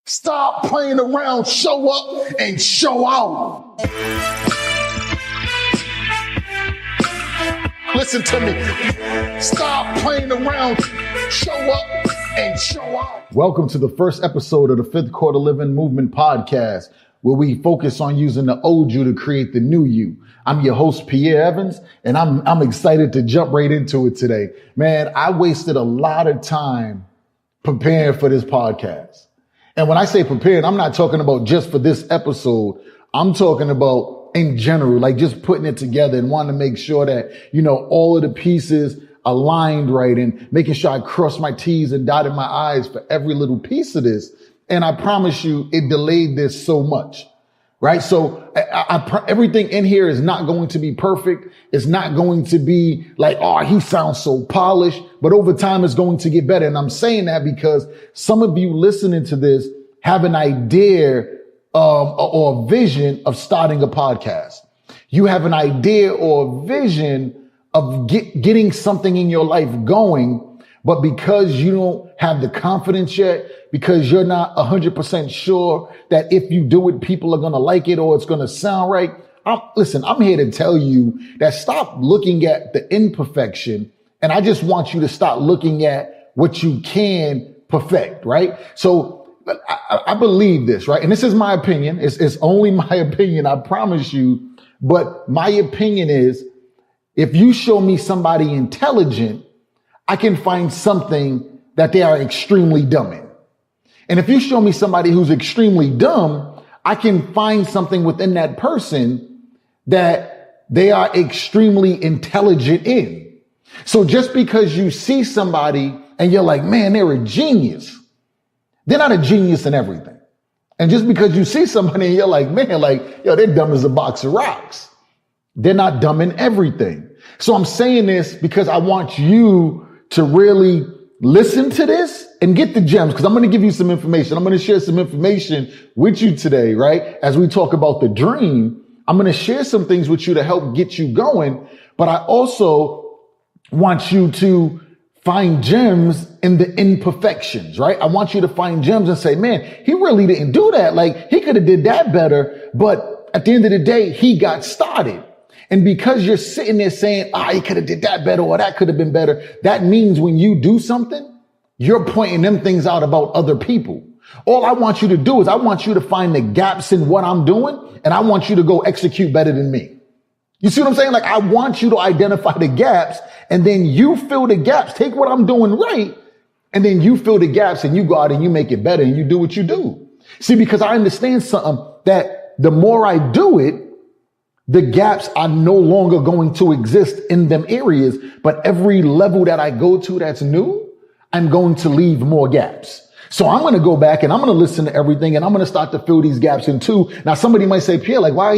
Stop playing around, show up and show out. Listen to me. Stop playing around, show up and show out. Welcome to the first episode of the 5th Quarter Living Movement Podcast, where we focus on using the old you to create the new you. I'm your host, Pierre Evans, and I'm excited to jump right into it today. Man, I wasted a lot of time preparing for this podcast. And when I say preparing, I'm not talking about just for this episode. I'm talking about in general, like just putting it together and wanting to make sure that, all of the pieces aligned right and making sure I cross my T's and dotted my I's for every little piece of this. And I promise you, it delayed this so much, right? So everything in here is not going to be perfect. It's not going to be like, oh, he sounds so polished, but over time it's going to get better. And I'm saying that because some of you listening to this have an idea or a vision of starting a podcast. You have an idea or a vision of getting something in your life going, but because you don't have the confidence yet, because you're not 100% sure that if you do it, people are going to like it or it's going to sound right. I'm here to tell you that stop looking at the imperfection. And I just want you to start looking at what you can perfect, right? So I believe this, right? And this is my opinion. It's only my opinion, I promise you. But my opinion is, if you show me somebody intelligent, I can find something that they are extremely dumb in. And if you show me somebody who's extremely dumb, I can find something within that person that they are extremely intelligent in. So just because you see somebody and you're like, man, they're a genius, they're not a genius in everything. And just because you see somebody and you're like, man, they're dumb as a box of rocks, they're not dumb in everything. So I'm saying this because I want you to really listen to this and get the gems, because I'm going to give you some information. I'm going to share some information with you today, right? As we talk about the dream, I'm going to share some things with you to help get you going. But I also want you to find gems in the imperfections, right? I want you to find gems and say, man, he really didn't do that. Like, he could have did that better. But at the end of the day, he got started. And because you're sitting there saying, he could have did that better or that could have been better, that means when you do something, you're pointing them things out about other people. All I want you to do is I want you to find the gaps in what I'm doing, and I want you to go execute better than me. You see what I'm saying? Like, I want you to identify the gaps, and then you fill the gaps. Take what I'm doing right, and then you fill the gaps, and you go out and you make it better, and you do what you do. See, because I understand something, that the more I do it, the gaps are no longer going to exist in them areas, but every level that I go to that's new, I'm going to leave more gaps. So I'm going to go back and I'm going to listen to everything and I'm going to start to fill these gaps in too. Now, somebody might say, Pierre, why are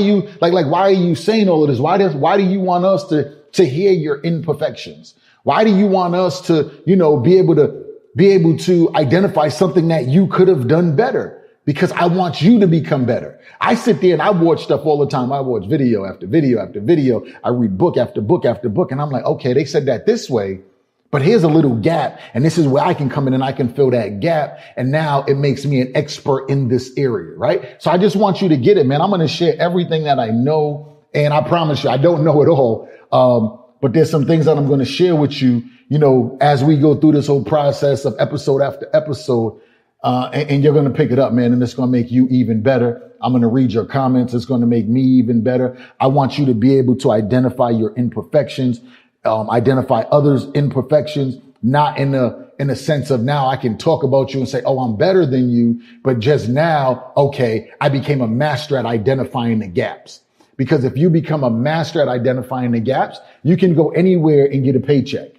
you saying all of this? Why do you want us to hear your imperfections? Why do you want us to, be able to identify something that you could have done better? Because I want you to become better. I sit there and I watch stuff all the time. I watch video after video after video. I read book after book after book. And I'm like, okay, they said that this way, but here's a little gap. And this is where I can come in and I can fill that gap. And now it makes me an expert in this area, right? So I just want you to get it, man. I'm going to share everything that I know. And I promise you, I don't know it all. But there's some things that I'm going to share with you, as we go through this whole process of episode after episode. And you're going to pick it up, man. And it's going to make you even better. I'm going to read your comments. It's going to make me even better. I want you to be able to identify your imperfections, identify others' imperfections, not in a sense of now I can talk about you and say, oh, I'm better than you. But just now, okay, I became a master at identifying the gaps. Because if you become a master at identifying the gaps, you can go anywhere and get a paycheck.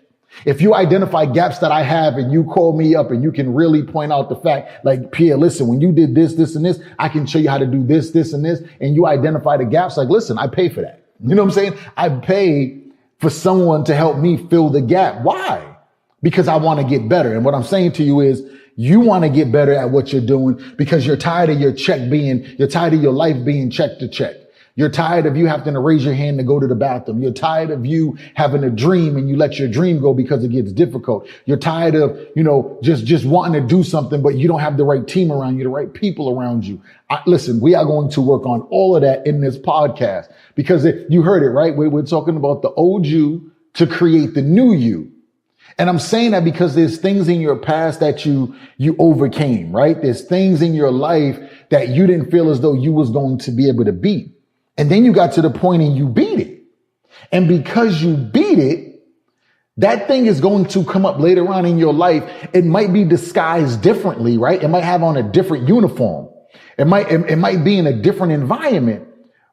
If you identify gaps that I have and you call me up and you can really point out the fact, like, Pierre, listen, when you did this, this, and this, I can show you how to do this, this, and this. And you identify the gaps, like, listen, I pay for that. You know what I'm saying? I pay for someone to help me fill the gap. Why? Because I want to get better. And what I'm saying to you is you want to get better at what you're doing because you're tired of your life being check to check. You're tired of you having to raise your hand to go to the bathroom. You're tired of you having a dream and you let your dream go because it gets difficult. You're tired of, just wanting to do something, but you don't have the right team around you, the right people around you. Listen, we are going to work on all of that in this podcast because you heard it, right? We're talking about the old you to create the new you. And I'm saying that because there's things in your past that you overcame, right? There's things in your life that you didn't feel as though you was going to be able to beat. And then you got to the point and you beat it. And because you beat it, that thing is going to come up later on in your life. It might be disguised differently, right? It might have on a different uniform. It might be in a different environment,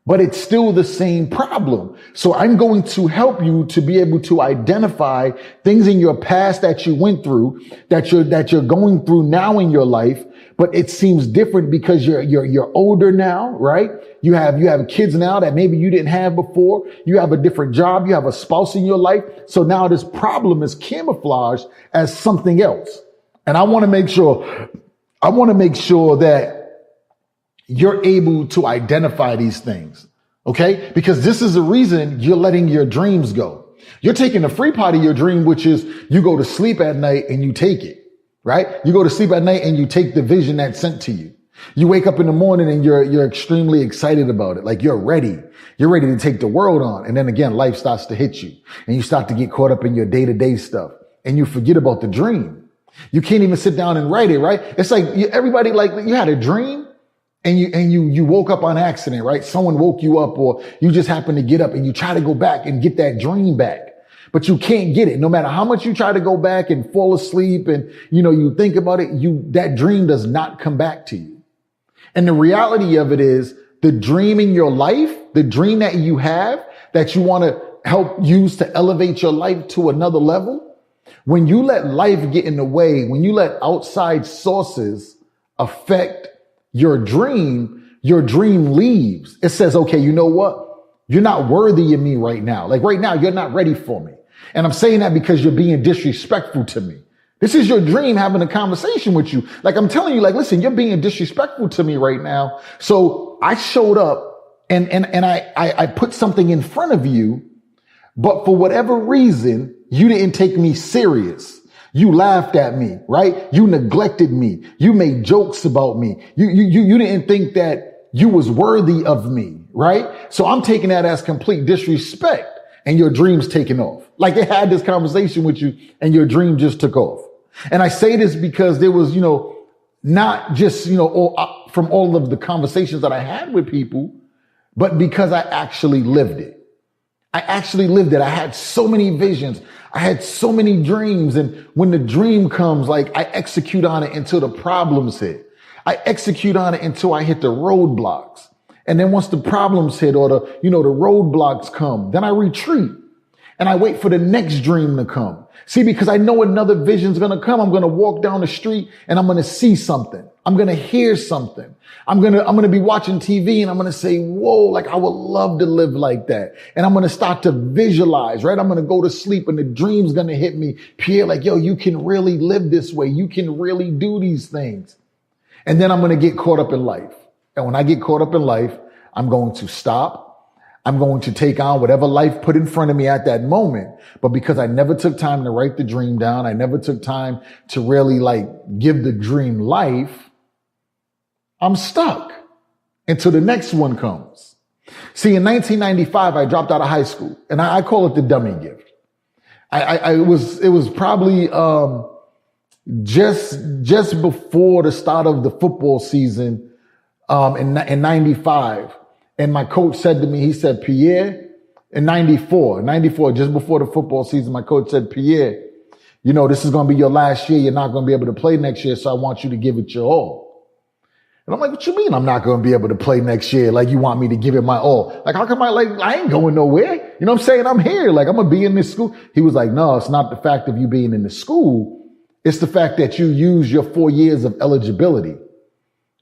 but it's still the same problem. So I'm going to help you to be able to identify things in your past that you went through, that you're going through now in your life, but it seems different because you're older now, right? You have kids now that maybe you didn't have before. You have a different job. You have a spouse in your life. So now this problem is camouflaged as something else. And I want to make sure that you're able to identify these things, okay? Because this is the reason you're letting your dreams go. You're taking the free part of your dream, which is you go to sleep at night and you take it, right? You go to sleep at night and you take the vision that's sent to you. You wake up in the morning and you're extremely excited about it. Like you're ready. You're ready to take the world on. And then again, life starts to hit you and you start to get caught up in your day-to-day stuff and you forget about the dream. You can't even sit down and write it, right? It's like everybody, like you had a dream. And you woke up on accident, right? Someone woke you up or you just happened to get up and you try to go back and get that dream back, but you can't get it. No matter how much you try to go back and fall asleep and, you think about it, that dream does not come back to you. And the reality of it is the dream in your life, the dream that you have that you want to help use to elevate your life to another level. When you let life get in the way, when you let outside sources affect your dream leaves. It says, okay, you know what? You're not worthy of me right now. Like right now, you're not ready for me. And I'm saying that because you're being disrespectful to me. This is your dream having a conversation with you. Like I'm telling you, like, listen, you're being disrespectful to me right now. So I showed up and I put something in front of you, but for whatever reason, you didn't take me serious. You laughed at me, right? You neglected me. You made jokes about me. You didn't think that you was worthy of me, right? So I'm taking that as complete disrespect and your dream's taken off. Like it had this conversation with you and your dream just took off. And I say this because there was, not just, from all of the conversations that I had with people, but because I actually lived it. I had so many visions. I had so many dreams. And when the dream comes, like I execute on it until the problems hit. I execute on it until I hit the roadblocks. And then once the problems hit or the roadblocks come, then I retreat and I wait for the next dream to come. See, because I know another vision's going to come. I'm going to walk down the street and I'm going to see something. I'm going to hear something. I'm going to be watching TV and I'm going to say, whoa, like I would love to live like that. And I'm going to start to visualize, right? I'm going to go to sleep and the dream's going to hit me. Pierre, like, yo, you can really live this way. You can really do these things. And then I'm going to get caught up in life. And when I get caught up in life, I'm going to stop. I'm going to take on whatever life put in front of me at that moment. But because I never took time to write the dream down, I never took time to really give the dream life, I'm stuck until the next one comes. See, in 1995, I dropped out of high school and I call it the dummy gift. It was probably, just before the start of the football season, in 95. And my coach said to me, he said, Pierre, in 94, just before the football season, my coach said, Pierre, this is going to be your last year. You're not going to be able to play next year. So I want you to give it your all. And I'm like, what you mean I'm not going to be able to play next year? Like you want me to give it my all? Like, how come I ain't going nowhere? You know what I'm saying? I'm here. Like I'm going to be in this school. He was like, no, it's not the fact of you being in the school. It's the fact that you use your 4 years of eligibility.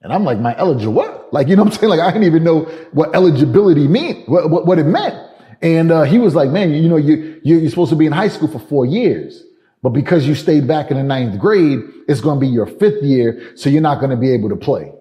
And I'm like, my eligible what? Like, you know what I'm saying? Like, I didn't even know what eligibility meant, what it meant. And he was like, man, you're supposed to be in high school for 4 years. But because you stayed back in the 9th grade, it's going to be your 5th year. So you're not going to be able to play.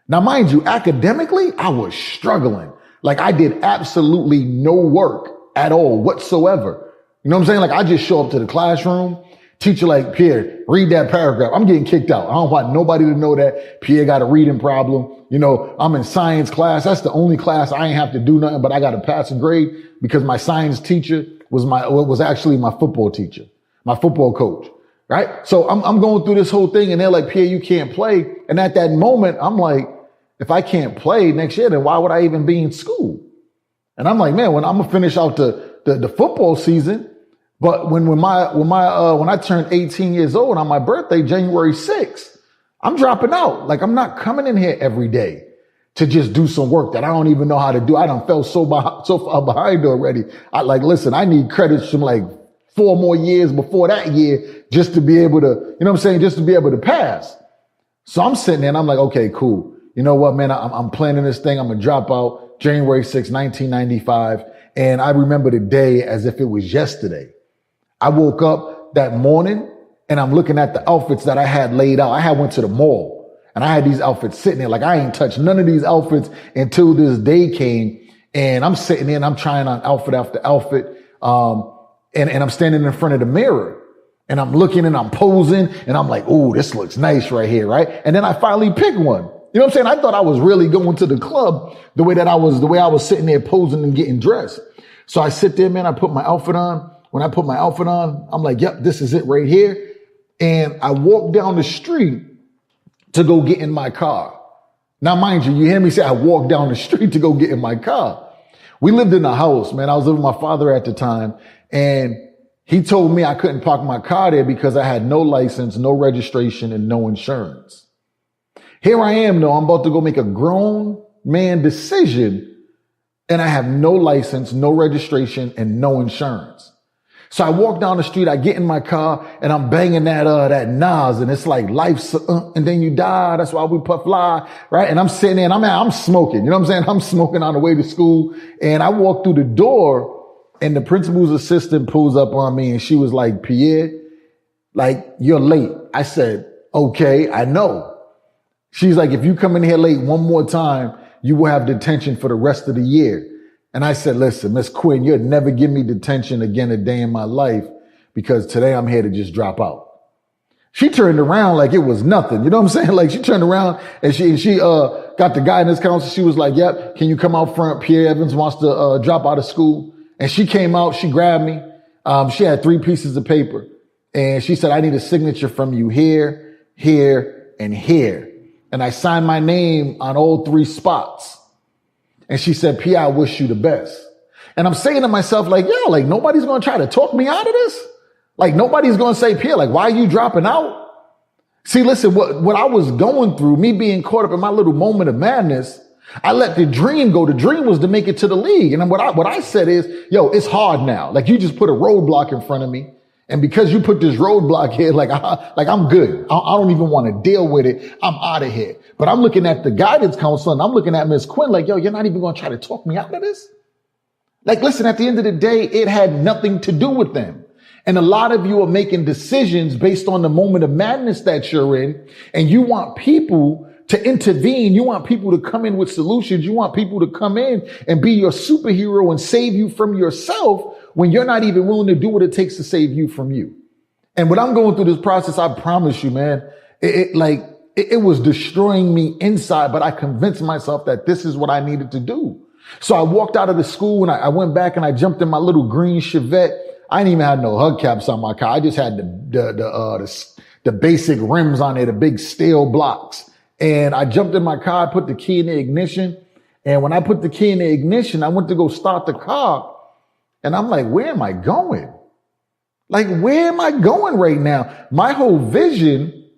Now, mind you, academically, I was struggling. Like I did absolutely no work at all whatsoever. You know what I'm saying? Like I just show up to the classroom, teacher like, Pierre, read that paragraph. I'm getting kicked out. I don't want nobody to know that Pierre got a reading problem. You know, I'm in science class. That's the only class I ain't have to do nothing, but I got to pass a grade because my science teacher was actually my football teacher, my football coach. Right. So I'm going through this whole thing and they're like, Pierre, you can't play. And at that moment, I'm like, if I can't play next year, then why would I even be in school? And I'm like, man, when I'm gonna finish out the football season, but when I turned 18 years old on my birthday, January 6th, I'm dropping out. Like I'm not coming in here every day to just do some work that I don't even know how to do. I done fell so far behind already. Listen, I need credits from like 4 more years before that year just to be able to, you know what I'm saying? Just to be able to pass. So I'm sitting there and I'm like, okay, cool. You know what, man? I'm planning this thing. I'm going to drop out January 6, 1995. And I remember the day as if it was yesterday. I woke up that morning and I'm looking at the outfits that I had laid out. I had went to the mall and I had these outfits sitting there. Like I ain't touched none of these outfits until this day came. And I'm sitting there and I'm trying on outfit after outfit. And I'm standing in front of the mirror and I'm looking and I'm posing and I'm like, oh, this looks nice right here. Right. And then I finally pick one. You know what I'm saying? I thought I was really going to the club the way I was sitting there posing and getting dressed. So I sit there, man, I put my outfit on. When I put my outfit on, I'm like, yep, this is it right here. And I walk down the street to go get in my car. Now, mind you hear me say I walked down the street to go get in my car. We lived in a house, man. I was living with my father at the time. And he told me I couldn't park my car there because I had no license, no registration, and no insurance. Here I am, though. I'm about to go make a grown man decision, and I have no license, no registration, and no insurance. So I walk down the street, I get in my car, and I'm banging that Nas, and it's like life's, and then you die. That's why we puff fly, right? And I'm sitting there, and I'm smoking. You know what I'm saying? I'm smoking on the way to school, and I walk through the door, and the principal's assistant pulls up on me, and she was like, Pierre, like, you're late. I said, okay, I know. She's like, if you come in here late one more time, you will have detention for the rest of the year. And I said, listen, Miss Quinn, you'll never give me detention again a day in my life because today I'm here to just drop out. She turned around like it was nothing. You know what I'm saying? Like she turned around and she got the guidance counselor. She was like, yep, can you come out front? Pierre Evans wants to drop out of school. And she came out, she grabbed me. She had 3 pieces of paper and she said, I need a signature from you here, here, and here. And I signed my name on all 3 spots. And she said, Pierre, I wish you the best. And I'm saying to myself, like, yo, like nobody's going to try to talk me out of this. Like nobody's going to say, Pierre, like, why are you dropping out? See, listen, what I was going through, me being caught up in my little moment of madness, I let the dream go. The dream was to make it to the league. And what I said is, yo, it's hard now. Like you just put a roadblock in front of me. And because you put this roadblock here, like I'm good. I don't even want to deal with it. I'm out of here. But I'm looking at the guidance counselor and I'm looking at Miss Quinn like, yo, you're not even going to try to talk me out of this? Like, listen, at the end of the day, it had nothing to do with them. And a lot of you are making decisions based on the moment of madness that you're in. And you want people to intervene. You want people to come in with solutions. You want people to come in and be your superhero and save you from yourself when you're not even willing to do what it takes to save you from you. And when I'm going through this process, I promise you, man, it was destroying me inside, but I convinced myself that this is what I needed to do. So I walked out of the school and I went back and I jumped in my little green Chevette. I didn't even have no hubcaps on my car. I just had the basic rims on there, the big steel blocks. And I jumped in my car, I put the key in the ignition. And when I put the key in the ignition, I went to go start the car. And I'm like, where am I going? Like, where am I going right now? My whole vision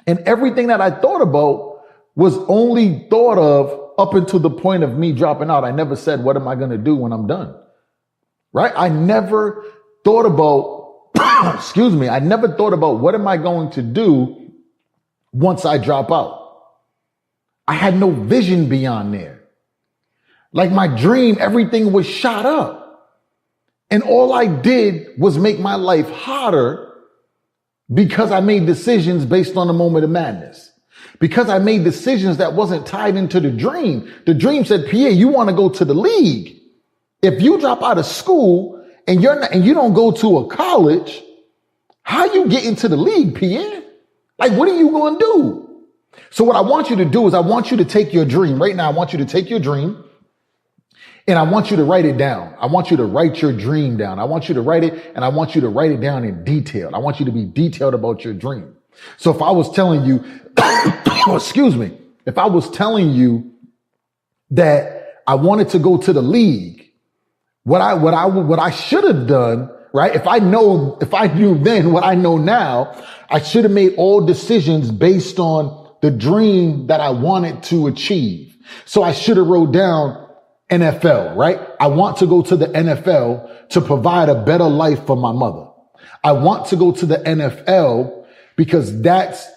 and everything that I thought about was only thought of up until the point of me dropping out. I never said, what am I going to do when I'm done? Right? I never thought about, excuse me, I never thought about what am I going to do once I drop out. I had no vision beyond there. Like my dream, everything was shot up. And all I did was make my life harder because I made decisions based on the moment of madness. because I made decisions that wasn't tied into the dream. The dream said, Pierre, you want to go to the league. If you drop out of school and you don't go to a college, how you get into the league, Pierre? Like, what are you going to do? So what I want you to do is I want you to take your dream right now. I want you to take your dream and I want you to write it down. I want you to write your dream down. I want you to write it and I want you to write it down in detail. I want you to be detailed about your dream. So if I was telling you, excuse me, if I was telling you that I wanted to go to the league, what I should have done, right? If I knew then what I know now, I should have made all decisions based on the dream that I wanted to achieve. So I should have wrote down NFL, right? I want to go to the NFL to provide a better life for my mother. I want to go to the NFL because that's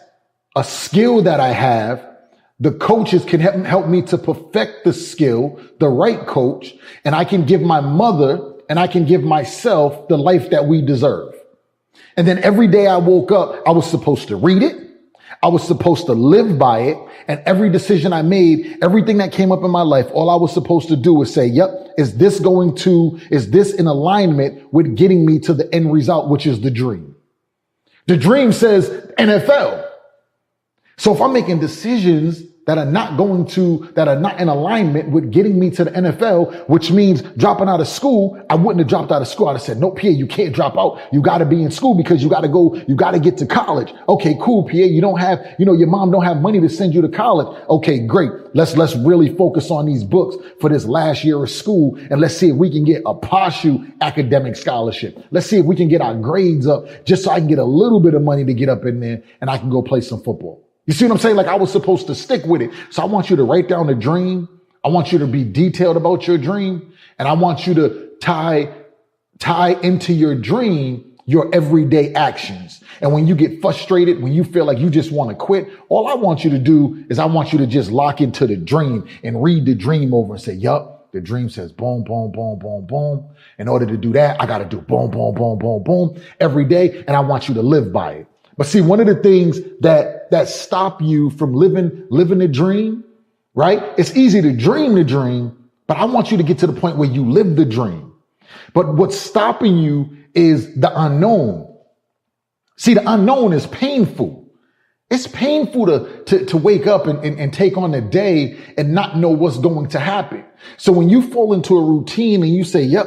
a skill that I have. The coaches can help me to perfect the skill, the right coach, and I can give my mother and I can give myself the life that we deserve. And then every day I woke up, I was supposed to read it. I was supposed to live by it. And every decision I made, everything that came up in my life, all I was supposed to do was say, yep, is this in alignment with getting me to the end result, which is the dream? The dream says NFL. So if I'm making decisions that are not in alignment with getting me to the NFL, which means dropping out of school, I wouldn't have dropped out of school. I'd have said, no, Pierre, you can't drop out. You got to be in school because you got to get to college. Okay, cool, Pierre. Your mom don't have money to send you to college. Okay, great. Let's really focus on these books for this last year of school. And let's see if we can get a PASU academic scholarship. Let's see if we can get our grades up just so I can get a little bit of money to get up in there and I can go play some football. You see what I'm saying? Like I was supposed to stick with it. So I want you to write down the dream. I want you to be detailed about your dream. And I want you to tie into your dream your everyday actions. And when you get frustrated, when you feel like you just want to quit, all I want you to do is I want you to just lock into the dream and read the dream over and say, yup, the dream says boom, boom, boom, boom, boom. In order to do that, I got to do boom, boom, boom, boom, boom every day. And I want you to live by it. But see, one of the things that stop you from living the dream, right? It's easy to dream the dream, but I want you to get to the point where you live the dream. But what's stopping you is the unknown. See, the unknown is painful. It's painful to wake up and take on the day and not know what's going to happen. So when you fall into a routine and you say, yep,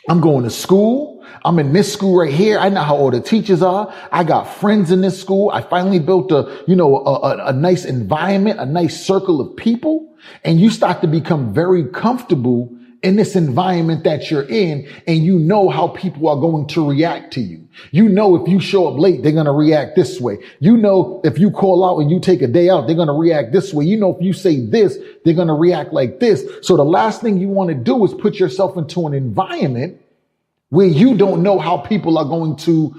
I'm going to school. I'm in this school right here. I know how all the teachers are. I got friends in this school. I finally built a nice environment, a nice circle of people. And you start to become very comfortable in this environment that you're in. And you know how people are going to react to you. You know, if you show up late, they're going to react this way. You know, if you call out and you take a day out, they're going to react this way. You know, if you say this, they're going to react like this. So the last thing you want to do is put yourself into an environment where you don't know how people are going to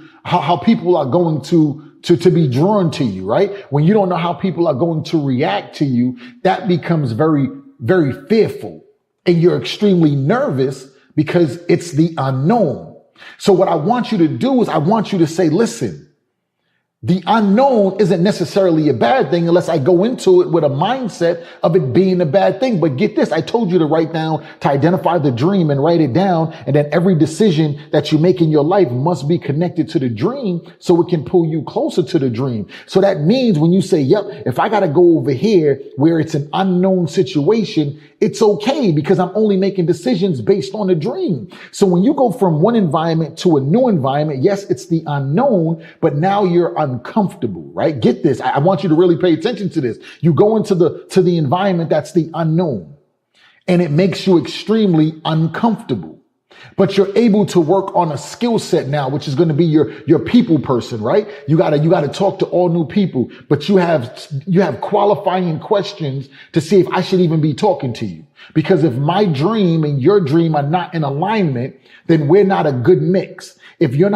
be drawn to you, right? When you don't know how people are going to react to you, that becomes very, very fearful. And you're extremely nervous because it's the unknown. So what I want you to do is I want you to say, listen, the unknown isn't necessarily a bad thing unless I go into it with a mindset of it being a bad thing. But get this, I told you to write down, to identify the dream and write it down. And then every decision that you make in your life must be connected to the dream so it can pull you closer to the dream. So that means when you say, yep, if I got to go over here where it's an unknown situation, it's okay because I'm only making decisions based on the dream. So when you go from one environment to a new environment, yes, it's the unknown, but now you're uncomfortable, right? Get this. I want you to really pay attention to this. You go into the environment that's the unknown and it makes you extremely uncomfortable, but you're able to work on a skill set now, which is going to be your people person, right? You got to talk to all new people, but you have qualifying questions to see if I should even be talking to you. Because if my dream and your dream are not in alignment, then we're not a good mix. If you're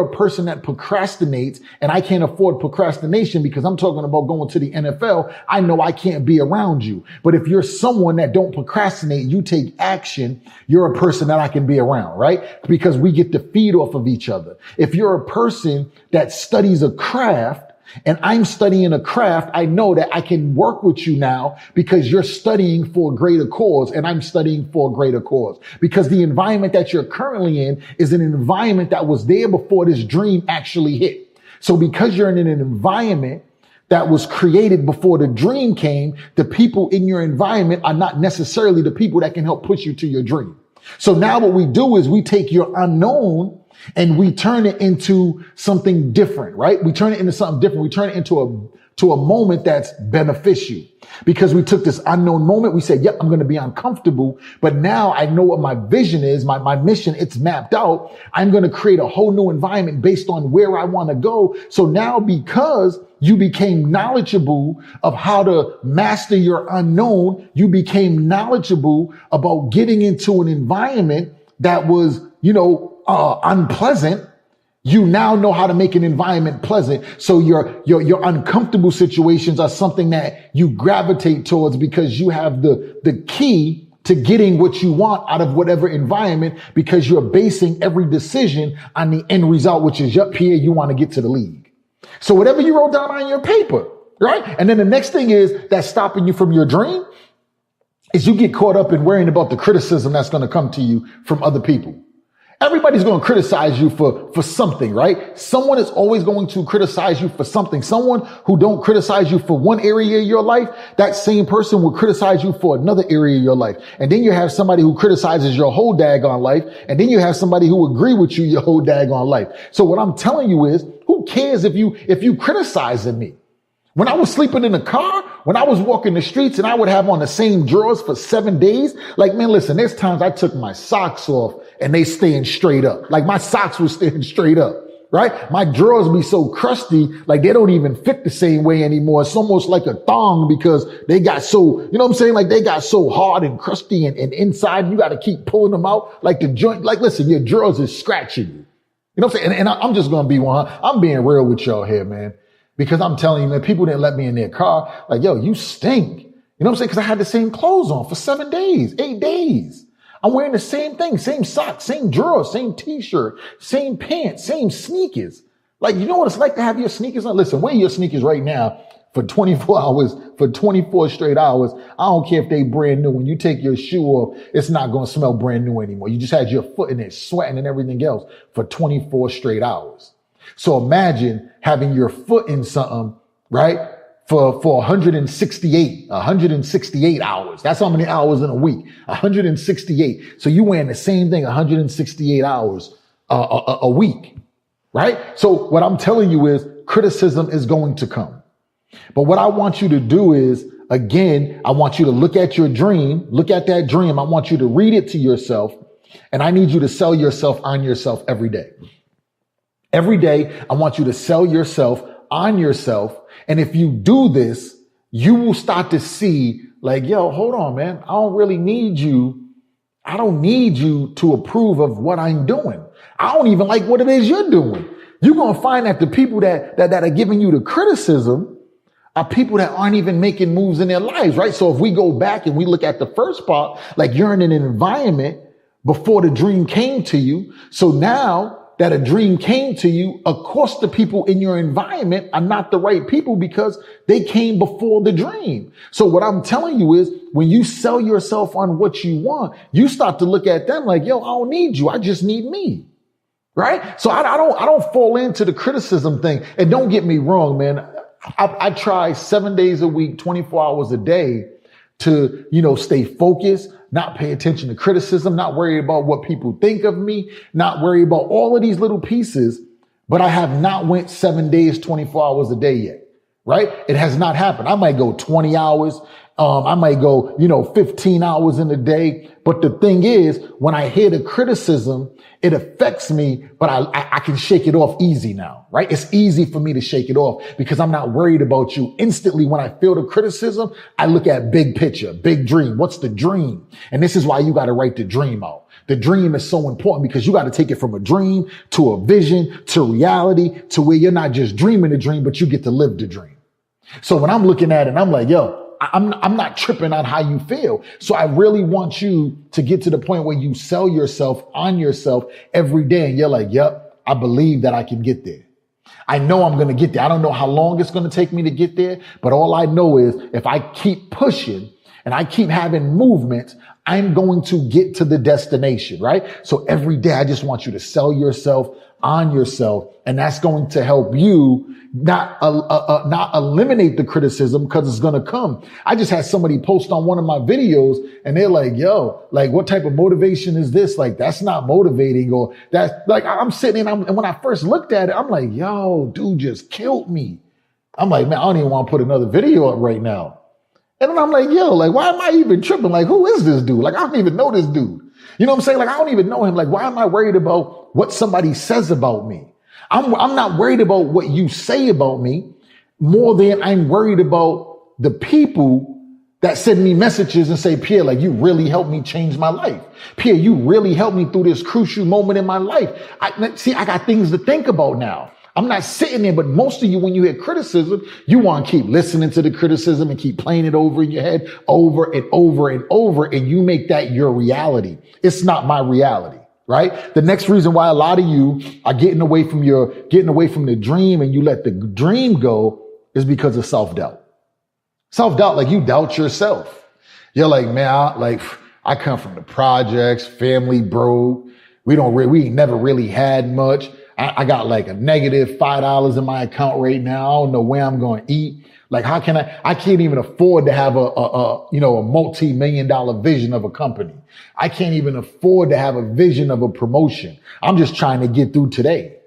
a person that procrastinates, and I can't afford procrastination because I'm talking about going to the NFL, I know I can't be around you. But if you're someone that don't procrastinate, you take action, you're a person that I can be around, right? Because we get to feed off of each other. If you're a person that studies a craft and I'm studying a craft, I know that I can work with you now because you're studying for a greater cause and I'm studying for a greater cause. Because the environment that you're currently in is an environment that was there before this dream actually hit. So because you're in an environment that was created before the dream came, the people in your environment are not necessarily the people that can help push you to your dream. So now what we do is we take your unknown and we turn it into something different, right? We turn it into something different. We turn it into a moment that's beneficial because we took this unknown moment. We said, yep, I'm going to be uncomfortable, but now I know what my vision is, my mission, it's mapped out. I'm going to create a whole new environment based on where I want to go. So now because you became knowledgeable of how to master your unknown, you became knowledgeable about getting into an environment that was, unpleasant. You now know how to make an environment pleasant. So your uncomfortable situations are something that you gravitate towards because you have the key to getting what you want out of whatever environment because you're basing every decision on the end result, which is, yep, Pierre, you want to get to the league. So whatever you wrote down on your paper, right? And then the next thing is that's stopping you from your dream is you get caught up in worrying about the criticism that's going to come to you from other people. Everybody's going to criticize you for something, right? Someone is always going to criticize you for something. Someone who don't criticize you for one area of your life, that same person will criticize you for another area of your life. And then you have somebody who criticizes your whole daggone life. And then you have somebody who agree with you your whole daggone life. So what I'm telling you is, who cares if you criticizing me? When I was sleeping in the car, when I was walking the streets and I would have on the same drawers for 7 days, like, man, listen, there's times I took my socks off and they staying straight up. Like my socks were staying straight up, right? My drawers be so crusty, like they don't even fit the same way anymore. It's almost like a thong because they got so, you know what I'm saying? Like they got so hard and crusty and inside you got to keep pulling them out like the joint. Like, listen, your drawers is scratching you. You know what I'm saying? And I'm just going to be one. I'm being real with y'all here, man. Because I'm telling you, man, people didn't let me in their car. Like, yo, you stink. You know what I'm saying? Because I had the same clothes on for 7 days, 8 days. I'm wearing the same thing, same socks, same drawers, same t-shirt, same pants, same sneakers. Like, you know what it's like to have your sneakers on? Listen, wear your sneakers right now for 24 hours, for 24 straight hours. I don't care if they brand new. When you take your shoe off, it's not going to smell brand new anymore. You just had your foot in it, sweating and everything else for 24 straight hours. So imagine having your foot in something, right? For 168 hours. That's how many hours in a week. 168. So you wearing the same thing 168 hours a week, right? So what I'm telling you is criticism is going to come. But what I want you to do is, again, I want you to look at your dream, look at that dream. I want you to read it to yourself, and I need you to sell yourself on yourself every day. Every day, I want you to sell yourself on yourself. And if you do this, you will start to see like, yo, hold on, man. I don't really need you. I don't need you to approve of what I'm doing. I don't even like what it is you're doing. You're going to find that the people that are giving you the criticism are people that aren't even making moves in their lives, right? So if we go back and we look at the first part, like you're in an environment before the dream came to you. So now that a dream came to you, of course, the people in your environment are not the right people because they came before the dream. So what I'm telling you is when you sell yourself on what you want, you start to look at them like, yo, I don't need you. I just need me. Right. So I don't fall into the criticism thing. And don't get me wrong, man. I try 7 days a week, 24 hours a day to, stay focused, not pay attention to criticism, not worry about what people think of me, not worry about all of these little pieces. But I have not went 7 days, 24 hours a day yet, right? It has not happened. I might go 20 hours. I might go, 15 hours in a day. But the thing is, when I hear the criticism, it affects me, but I can shake it off easy now, right? It's easy for me to shake it off because I'm not worried about you. Instantly, when I feel the criticism, I look at big picture, big dream. What's the dream? And this is why you got to write the dream out. The dream is so important because you got to take it from a dream to a vision to reality to where you're not just dreaming the dream, but you get to live the dream. So when I'm looking at it, I'm like, yo, I'm not tripping on how you feel. So I really want you to get to the point where you sell yourself on yourself every day. And you're like, yep, I believe that I can get there. I know I'm going to get there. I don't know how long it's going to take me to get there, but all I know is if I keep pushing and I keep having movement, I'm going to get to the destination, right? So every day, I just want you to sell yourself on yourself, and that's going to help you not eliminate the criticism because it's going to come. I just had somebody post on one of my videos and they're like, yo, like, what type of motivation is this? Like, that's not motivating, or that's like, I'm sitting and when I first looked at it, I'm like, yo, dude just killed me. I'm like, man, I don't even want to put another video up right now. And then I'm like, yo, like, why am I even tripping? Like, who is this dude? Like, I don't even know this dude. You know what I'm saying? Like, I don't even know him. Like, why am I worried about what somebody says about me? I'm not worried about what you say about me more than I'm worried about the people that send me messages and say, Pierre, like, you really helped me change my life. Pierre, you really helped me through this crucial moment in my life. I got things to think about now. I'm not sitting there, but most of you, when you hear criticism, you want to keep listening to the criticism and keep playing it over in your head over and over and over, and you make that your reality. It's not my reality, right? The next reason why a lot of you are getting away from the dream and you let the dream go is because of self-doubt. Self-doubt, like, you doubt yourself. You're like, man, I come from the projects, family broke. We ain't never really had much. I got like a negative $5 in my account right now. I don't know where I'm going to eat. Like, how can I can't even afford to have a multi-million-dollar vision of a company. I can't even afford to have a vision of a promotion. I'm just trying to get through today.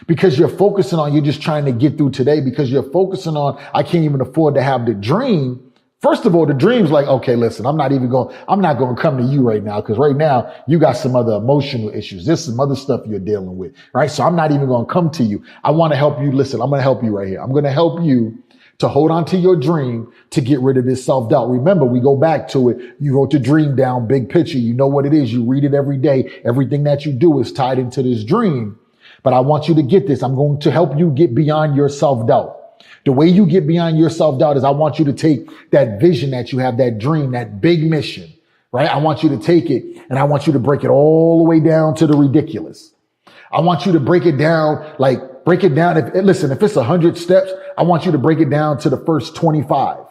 Because you're just trying to get through today, because you're focusing on, I can't even afford to have the dream. First of all, the dream's like, okay, listen, I'm not going to come to you right now, because right now you got some other emotional issues. There's some other stuff you're dealing with, right? So I'm not even going to come to you. I want to help you. Listen, I'm going to help you right here. I'm going to help you to hold on to your dream, to get rid of this self-doubt. Remember, we go back to it. You wrote the dream down, big picture. You know what it is. You read it every day. Everything that you do is tied into this dream. But I want you to get this. I'm going to help you get beyond your self-doubt. The way you get beyond your self-doubt is I want you to take that vision that you have, that dream, that big mission, right? I want you to take it and I want you to break it all the way down to the ridiculous. I want you to break it down. If it's 100 steps, I want you to break it down to the first 25.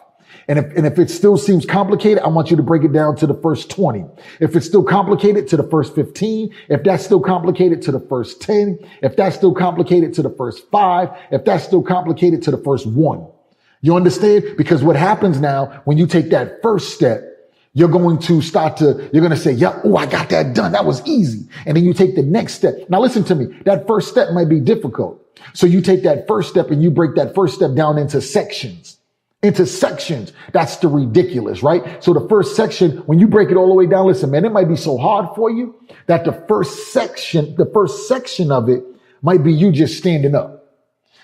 And if it still seems complicated, I want you to break it down to the first 20. If it's still complicated, to the first 15. If that's still complicated, to the first 10. If that's still complicated, to the first 5. If that's still complicated, to the first 1. You understand? Because what happens now, when you take that first step, you're going to say, yeah, oh, I got that done. That was easy. And then you take the next step. Now listen to me. That first step might be difficult. So you take that first step and you break that first step down into sections. That's the ridiculous, right? So the first section, when you break it all the way down, listen, man, it might be so hard for you that the first section of it might be you just standing up.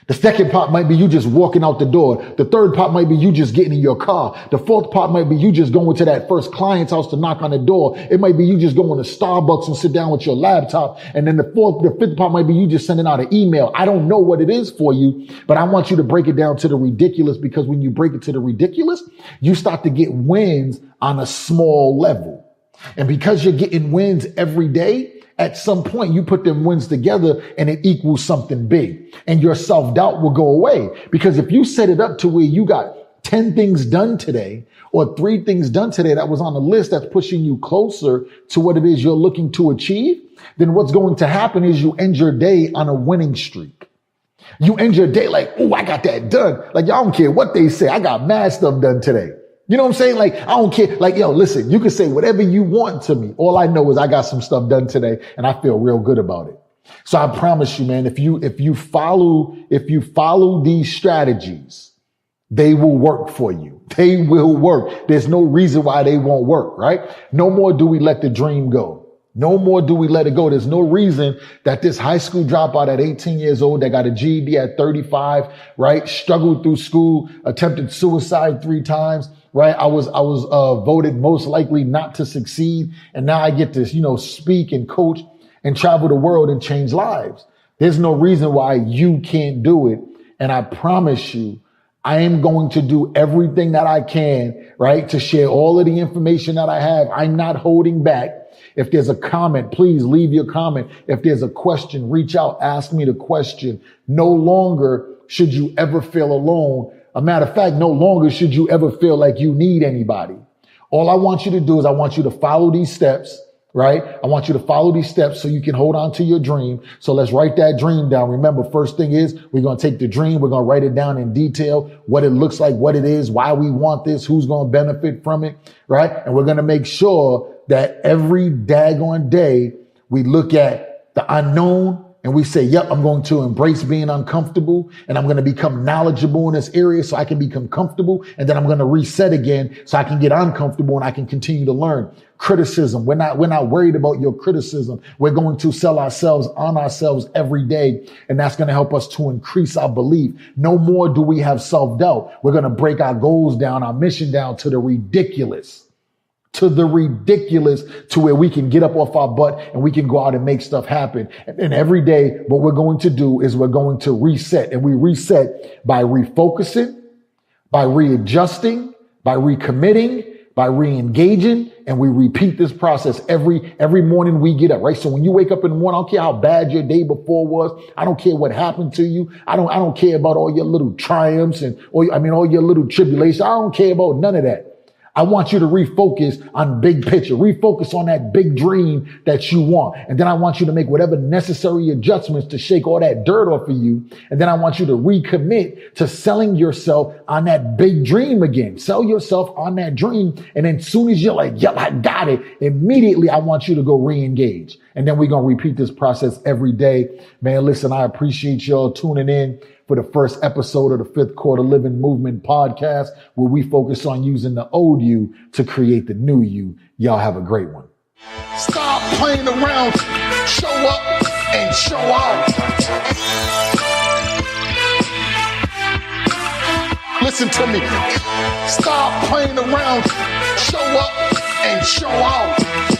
The second part might be you just walking out the door. The third part might be you just getting in your car. The fourth part might be you just going to that first client's house to knock on the door. It might be you just going to Starbucks and sit down with your laptop. And then the fifth part might be you just sending out an email. I don't know what it is for you, but I want you to break it down to the ridiculous, because when you break it to the ridiculous, you start to get wins on a small level. And because you're getting wins every day, at some point, you put them wins together and it equals something big, and your self-doubt will go away. Because if you set it up to where you got 10 things done today, or 3 things done today that was on the list that's pushing you closer to what it is you're looking to achieve, then what's going to happen is you end your day on a winning streak. You end your day like, oh, I got that done. Like, y'all don't care what they say. I got mad stuff done today. You know what I'm saying? Like, I don't care. Like, yo, listen, you can say whatever you want to me. All I know is I got some stuff done today and I feel real good about it. So I promise you, man, if you follow these strategies, they will work for you. They will work. There's no reason why they won't work, right? No more do we let the dream go. No more do we let it go. There's no reason that this high school dropout at 18 years old that got a GED at 35, right? Struggled through school, attempted suicide 3 times, right? I was voted most likely not to succeed. And now I get to, speak and coach and travel the world and change lives. There's no reason why you can't do it. And I promise you, I am going to do everything that I can, right, to share all of the information that I have. I'm not holding back. If there's a comment, please leave your comment. If there's a question, reach out, ask me the question. No longer should you ever feel alone. A matter of fact, no longer should you ever feel like you need anybody. All I want you to do is I want you to follow these steps, right? I want you to follow these steps so you can hold on to your dream. So let's write that dream down. Remember, first thing is we're going to take the dream. We're going to write it down in detail, what it looks like, what it is, why we want this, who's going to benefit from it, right? And we're going to make sure that every daggone day we look at the unknown and we say, yep, I'm going to embrace being uncomfortable and I'm going to become knowledgeable in this area so I can become comfortable. And then I'm going to reset again so I can get uncomfortable and I can continue to learn. Criticism. We're not worried about your criticism. We're going to sell ourselves on ourselves every day. And that's going to help us to increase our belief. No more do we have self-doubt. We're going to break our goals down, our mission down to the ridiculous. To where we can get up off our butt and we can go out and make stuff happen. And every day, what we're going to do is we're going to reset, and we reset by refocusing, by readjusting, by recommitting, by re-engaging, and we repeat this process every morning we get up, right? So when you wake up in the morning, I don't care how bad your day before was. I don't care what happened to you. I don't care about all your little triumphs and all your little tribulations. I don't care about none of that. I want you to refocus on big picture, refocus on that big dream that you want. And then I want you to make whatever necessary adjustments to shake all that dirt off of you. And then I want you to recommit to selling yourself on that big dream again. Sell yourself on that dream. And then as soon as you're like, yep, I got it, immediately I want you to go re-engage. And then we're going to repeat this process every day. Man, listen, I appreciate y'all tuning in for the first episode of the 5th Quarter Living Movement podcast, where we focus on using the old you to create the new you. Y'all have a great one. Stop playing around. Show up and show out. Listen to me. Stop playing around. Show up and show out.